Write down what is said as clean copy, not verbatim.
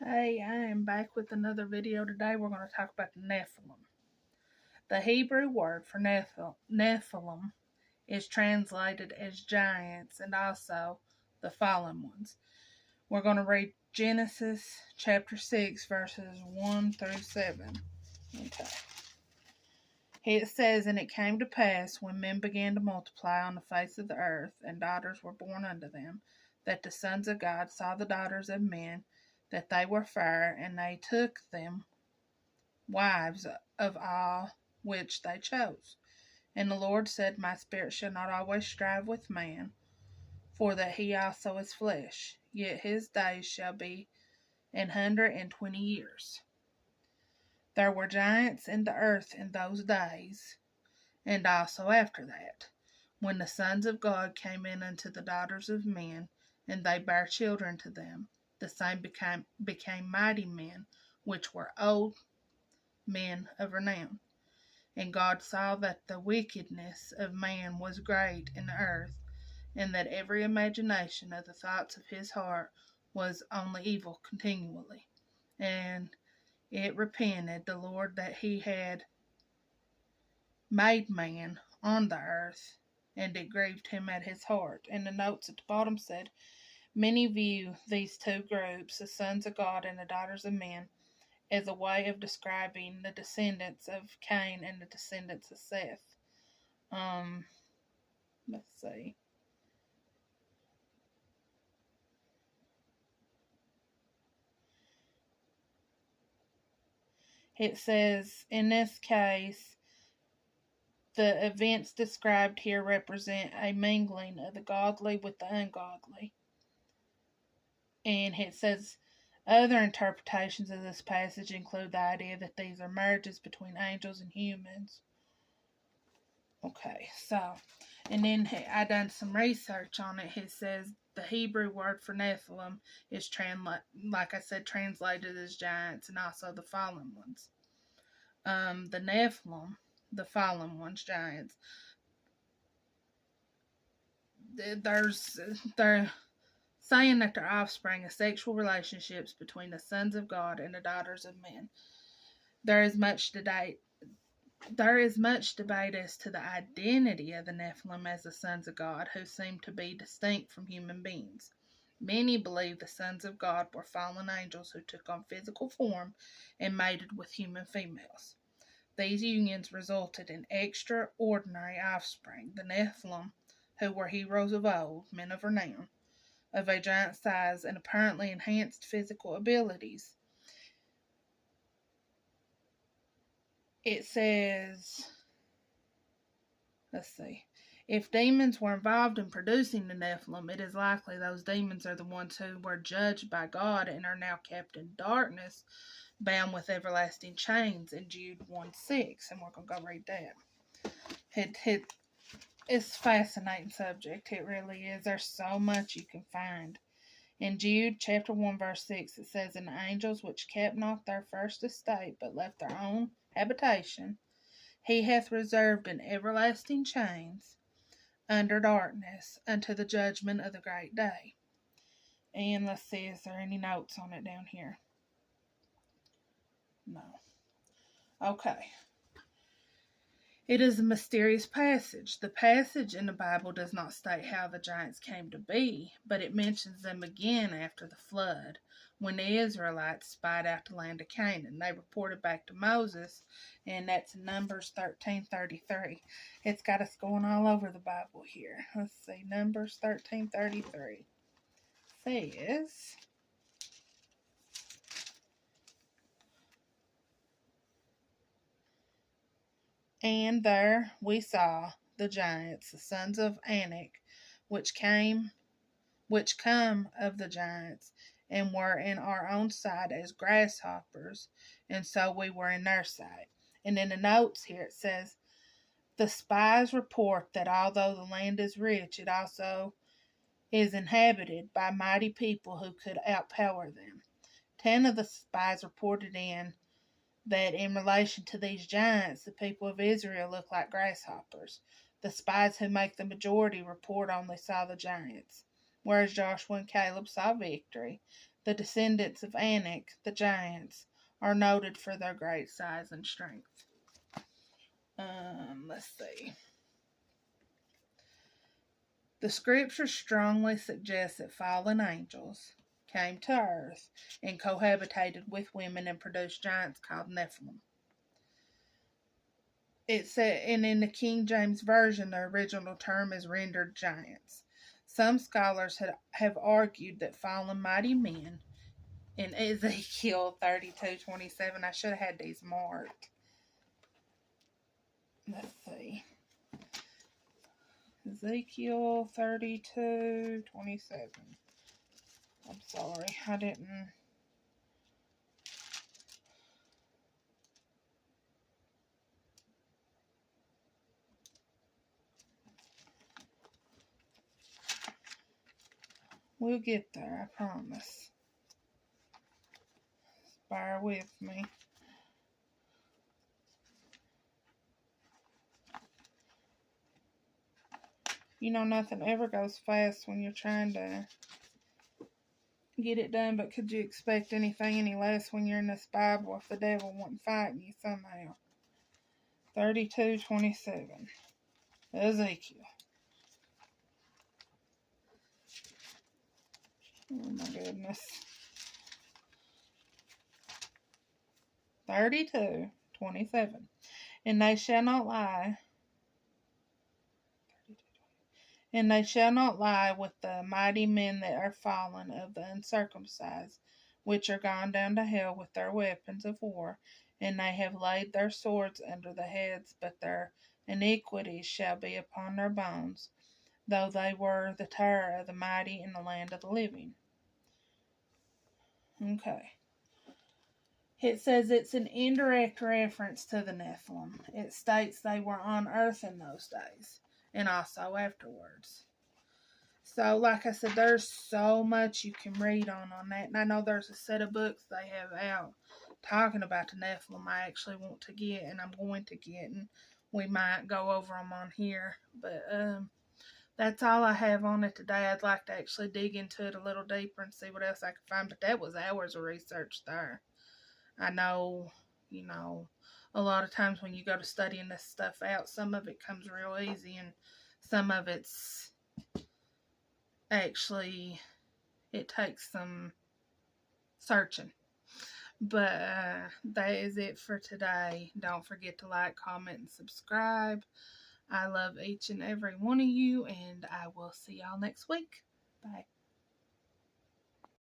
Hey, I am back with another video. Today we're going to talk about the Nephilim. The Hebrew word for Nephilim is translated as giants and also the fallen ones. We're going to read Genesis chapter 6 verses 1 through 7. Okay. It says, "And it came to pass, when men began to multiply on the face of the earth, and daughters were born unto them, that the sons of God saw the daughters of men, that they were fair, and they took them wives of all which they chose. And the Lord said, My spirit shall not always strive with man, for that he also is flesh, yet his days shall be 120 years. There were giants in the earth in those days, and also after that, when the sons of God came in unto the daughters of men, and they bare children to them. The same became mighty men, which were old men of renown. And God saw that the wickedness of man was great in the earth, and that every imagination of the thoughts of his heart was only evil continually. And it repented the Lord that he had made man on the earth, and it grieved him at his heart." And the notes at the bottom said, "Many view these two groups, the sons of God and the daughters of men, as a way of describing the descendants of Cain and the descendants of Seth." Let's see. It says, in this case, the events described here represent a mingling of the godly with the ungodly. And it says, other interpretations of this passage include the idea that these are marriages between angels and humans. Okay, so, and then I done some research on it. It says the Hebrew word for Nephilim is, like I said, translated as giants and also the fallen ones. The Nephilim, the fallen ones, giants, they're saying that they're offspring of sexual relationships between the sons of God and the daughters of men. There is much debate as to the identity of the Nephilim as the sons of God, who seem to be distinct from human beings. Many believe the sons of God were fallen angels who took on physical form and mated with human females. These unions resulted in extraordinary offspring, the Nephilim, who were heroes of old, men of renown, of a giant size and apparently enhanced physical abilities. It says, let's see, if demons were involved in producing the Nephilim, it is likely those demons are the ones who were judged by God and are now kept in darkness, bound with everlasting chains in Jude 1:6. And we're going to go read that. It's a fascinating subject. It really is. There's so much you can find. In Jude chapter 1 verse 6, it says, "And the angels which kept not their first estate, but left their own habitation, he hath reserved in everlasting chains under darkness unto the judgment of the great day." And let's see, is there any notes on it down here? No. Okay. It is a mysterious passage. The passage in the Bible does not state how the giants came to be, but it mentions them again after the flood, when the Israelites spied out the land of Canaan. They reported back to Moses, and that's in Numbers 13:33. It's got us going all over the Bible here. Let's see, Numbers 13:33 says, "And there we saw the giants, the sons of Anak, which come of the giants, and were in our own sight as grasshoppers, and so we were in their sight." And in the notes here it says, "The spies report that although the land is rich, it also is inhabited by mighty people who could outpower them." 10 of the spies reported that in relation to these giants, the people of Israel look like grasshoppers. The spies who make the majority report only saw the giants, whereas Joshua and Caleb saw victory. The descendants of Anak, the giants, are noted for their great size and strength. Let's see. The scripture strongly suggests that fallen angels came to earth and cohabitated with women and produced giants called Nephilim. It said, and in the King James Version, the original term is rendered giants. Some scholars have argued that fallen mighty men in Ezekiel 32:27. I should have had these marked. Let's see. Ezekiel 32:27. I'm sorry, I didn't. We'll get there, I promise. Bear with me. You know, nothing ever goes fast when you're trying to get it done, but could you expect anything any less when you're in this Bible if the devil wasn't fighting you somehow? 32:27. Ezekiel. Oh my goodness. 32:27. And they shall not lie. And they shall not lie with the mighty men that are fallen of the uncircumcised, which are gone down to hell with their weapons of war, and they have laid their swords under the heads, but their iniquities shall be upon their bones, though they were the terror of the mighty in the land of the living. Okay. It says it's an indirect reference to the Nephilim. It states they were on earth in those days, and also afterwards. So, like I said, there's so much you can read on that. And I know there's a set of books they have out talking about the Nephilim I actually want to get, and I'm going to get, and we might go over them on here. But that's all I have on it today. I'd like to actually dig into it a little deeper and see what else I can find. But that was hours of research there. I know, you know, a lot of times when you go to studying this stuff out, some of it comes real easy and some of it's actually, it takes some searching. But that is it for today. Don't forget to like, comment, and subscribe. I love each and every one of you, and I will see y'all next week. Bye.